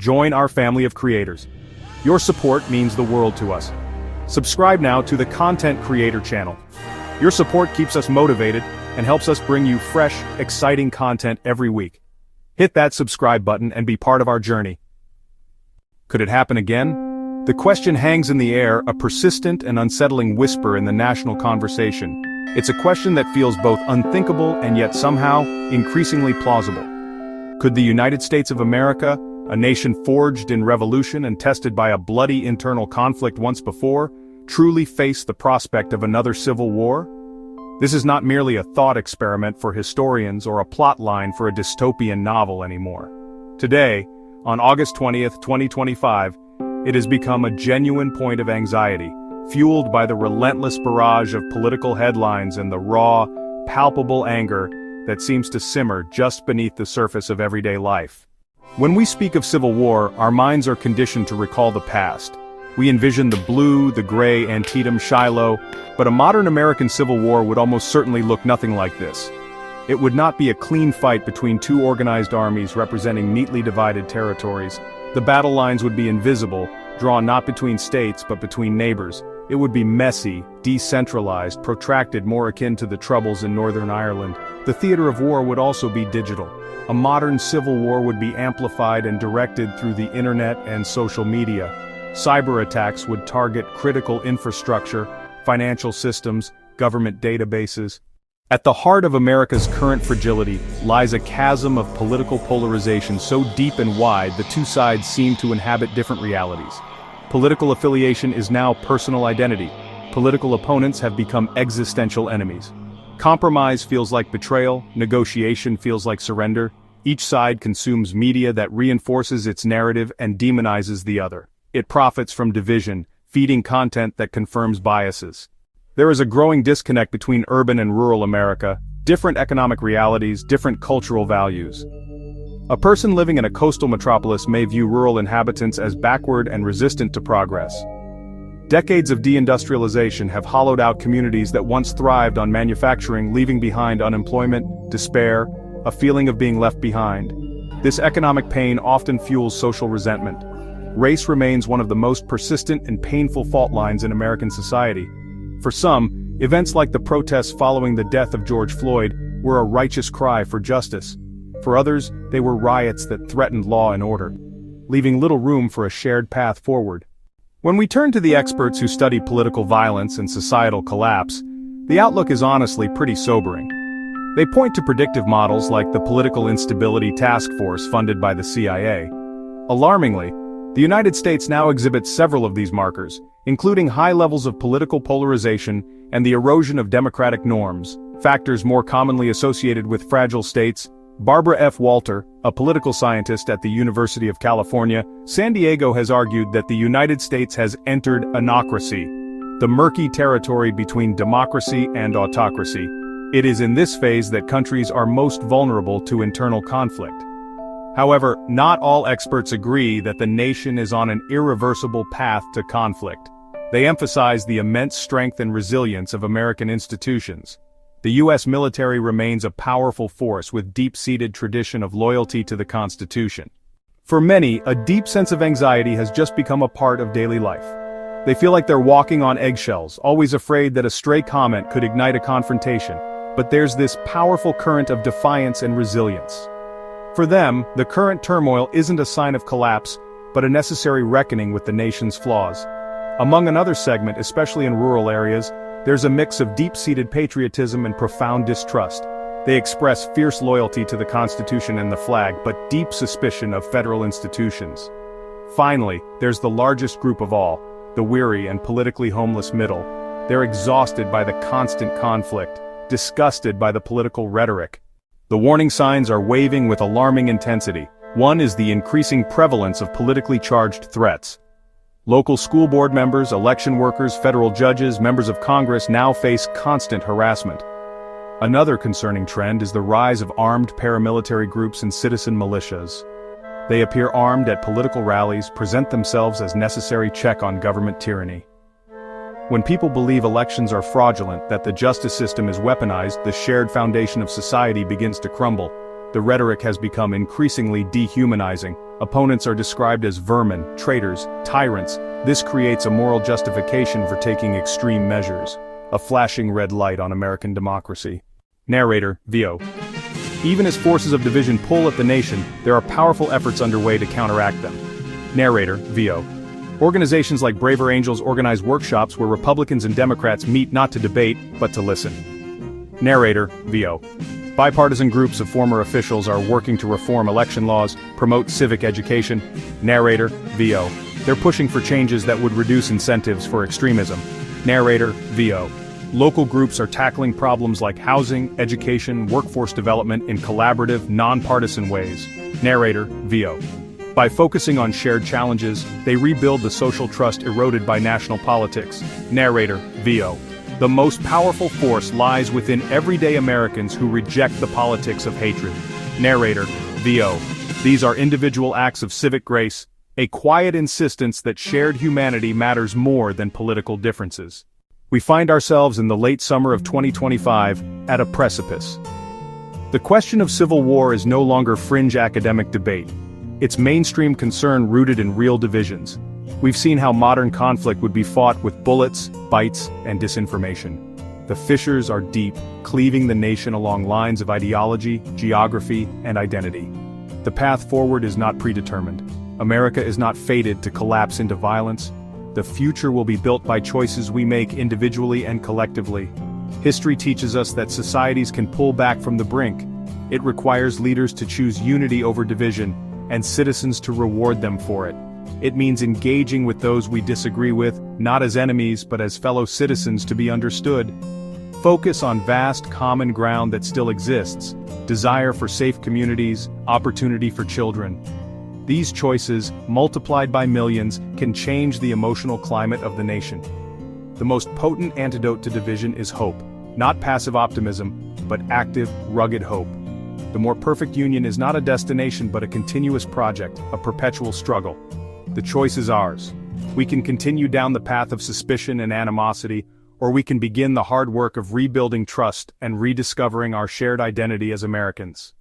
Join our family of creators. Your support means the world to us. Subscribe now to the Content Creator channel. Your support keeps us motivated and helps us bring you fresh, exciting content every week. Hit that subscribe button and be part of our journey. Could it happen again? The question hangs in the air, a persistent and unsettling whisper in the national conversation. It's a question that feels both unthinkable and yet somehow increasingly plausible. Could the United States of America, a nation forged in revolution and tested by a bloody internal conflict once before, truly face the prospect of another civil war? This is not merely a thought experiment for historians or a plot line for a dystopian novel anymore. Today, on August 20th, 2025, it has become a genuine point of anxiety, fueled by the relentless barrage of political headlines and the raw, palpable anger that seems to simmer just beneath the surface of everyday life. When we speak of civil war, our minds are conditioned to recall the past. We envision the blue, the gray Antietam, Shiloh, but a modern American civil war would almost certainly look nothing like this. It would not be a clean fight between two organized armies representing neatly divided territories. The battle lines would be invisible, drawn not between states but between neighbors. It would be messy, decentralized, protracted, more akin to the Troubles in Northern Ireland. The theater of war would also be digital. A modern civil war would be amplified and directed through the internet and social media. Cyber attacks would target critical infrastructure, financial systems, government databases. At the heart of America's current fragility lies a chasm of political polarization so deep and wide the two sides seem to inhabit different realities. Political affiliation is now personal identity. Political opponents have become existential enemies. Compromise feels like betrayal, negotiation feels like surrender. Each side consumes media that reinforces its narrative and demonizes the other. It profits from division, feeding content that confirms biases. There is a growing disconnect between urban and rural America, different economic realities, different cultural values. A person living in a coastal metropolis may view rural inhabitants as backward and resistant to progress. Decades of deindustrialization have hollowed out communities that once thrived on manufacturing, leaving behind unemployment, despair, a feeling of being left behind. This economic pain often fuels social resentment. Race remains one of the most persistent and painful fault lines in American society. For some, events like the protests following the death of George Floyd were a righteous cry for justice. For others, they were riots that threatened law and order, leaving little room for a shared path forward. When we turn to the experts who study political violence and societal collapse, the outlook is honestly pretty sobering. They point to predictive models like the Political Instability Task Force funded by the CIA. Alarmingly, the United States now exhibits several of these markers, including high levels of political polarization and the erosion of democratic norms, factors more commonly associated with fragile states. Barbara F. Walter, a political scientist at the University of California, San Diego, has argued that the United States has entered anocracy, the murky territory between democracy and autocracy. It is in this phase that countries are most vulnerable to internal conflict. However, not all experts agree that the nation is on an irreversible path to conflict. They emphasize the immense strength and resilience of American institutions. The U.S. military remains a powerful force with deep-seated tradition of loyalty to the Constitution. For many, a deep sense of anxiety has just become a part of daily life. They feel like they're walking on eggshells, always afraid that a stray comment could ignite a confrontation. But there's this powerful current of defiance and resilience. For them, the current turmoil isn't a sign of collapse, but a necessary reckoning with the nation's flaws. Among another segment, especially in rural areas, there's a mix of deep-seated patriotism and profound distrust. They express fierce loyalty to the Constitution and the flag, but deep suspicion of federal institutions. Finally, there's the largest group of all, the weary and politically homeless middle. They're exhausted by the constant conflict, disgusted by the political rhetoric. The warning signs are waving with alarming intensity. One is the increasing prevalence of politically charged threats. Local school board members, election workers, federal judges, members of Congress now face constant harassment. Another concerning trend is the rise of armed paramilitary groups and citizen militias. They appear armed at political rallies, present themselves as necessary check on government tyranny. When people believe elections are fraudulent, that the justice system is weaponized, the shared foundation of society begins to crumble. The rhetoric has become increasingly dehumanizing. Opponents are described as vermin, traitors, tyrants. This creates a moral justification for taking extreme measures. A flashing red light on American democracy. Narrator, VO. Even as forces of division pull at the nation, there are powerful efforts underway to counteract them. Narrator, VO. Organizations like Braver Angels organize workshops where Republicans and Democrats meet not to debate, but to listen. Narrator, VO. Bipartisan groups of former officials are working to reform election laws, promote civic education. Narrator, VO. They're pushing for changes that would reduce incentives for extremism. Narrator, VO. Local groups are tackling problems like housing, education, workforce development in collaborative, nonpartisan ways. Narrator, VO. By focusing on shared challenges, they rebuild the social trust eroded by national politics. Narrator, VO. The most powerful force lies within everyday Americans who reject the politics of hatred. Narrator, VO. These are individual acts of civic grace, a quiet insistence that shared humanity matters more than political differences. We find ourselves in the late summer of 2025, at a precipice. The question of civil war is no longer fringe academic debate. It's mainstream concern rooted in real divisions. We've seen how modern conflict would be fought with bullets, bites, and disinformation. The fissures are deep, cleaving the nation along lines of ideology, geography, and identity. The path forward is not predetermined. America is not fated to collapse into violence. The future will be built by choices we make individually and collectively. History teaches us that societies can pull back from the brink. It requires leaders to choose unity over division, and citizens to reward them for it. It means engaging with those we disagree with, not as enemies but as fellow citizens to be understood. Focus on vast common ground that still exists, desire for safe communities, opportunity for children. These choices, multiplied by millions, can change the emotional climate of the nation. The most potent antidote to division is hope, not passive optimism, but active, rugged hope. The more perfect union is not a destination but a continuous project, a perpetual struggle. The choice is ours. We can continue down the path of suspicion and animosity, or we can begin the hard work of rebuilding trust and rediscovering our shared identity as Americans.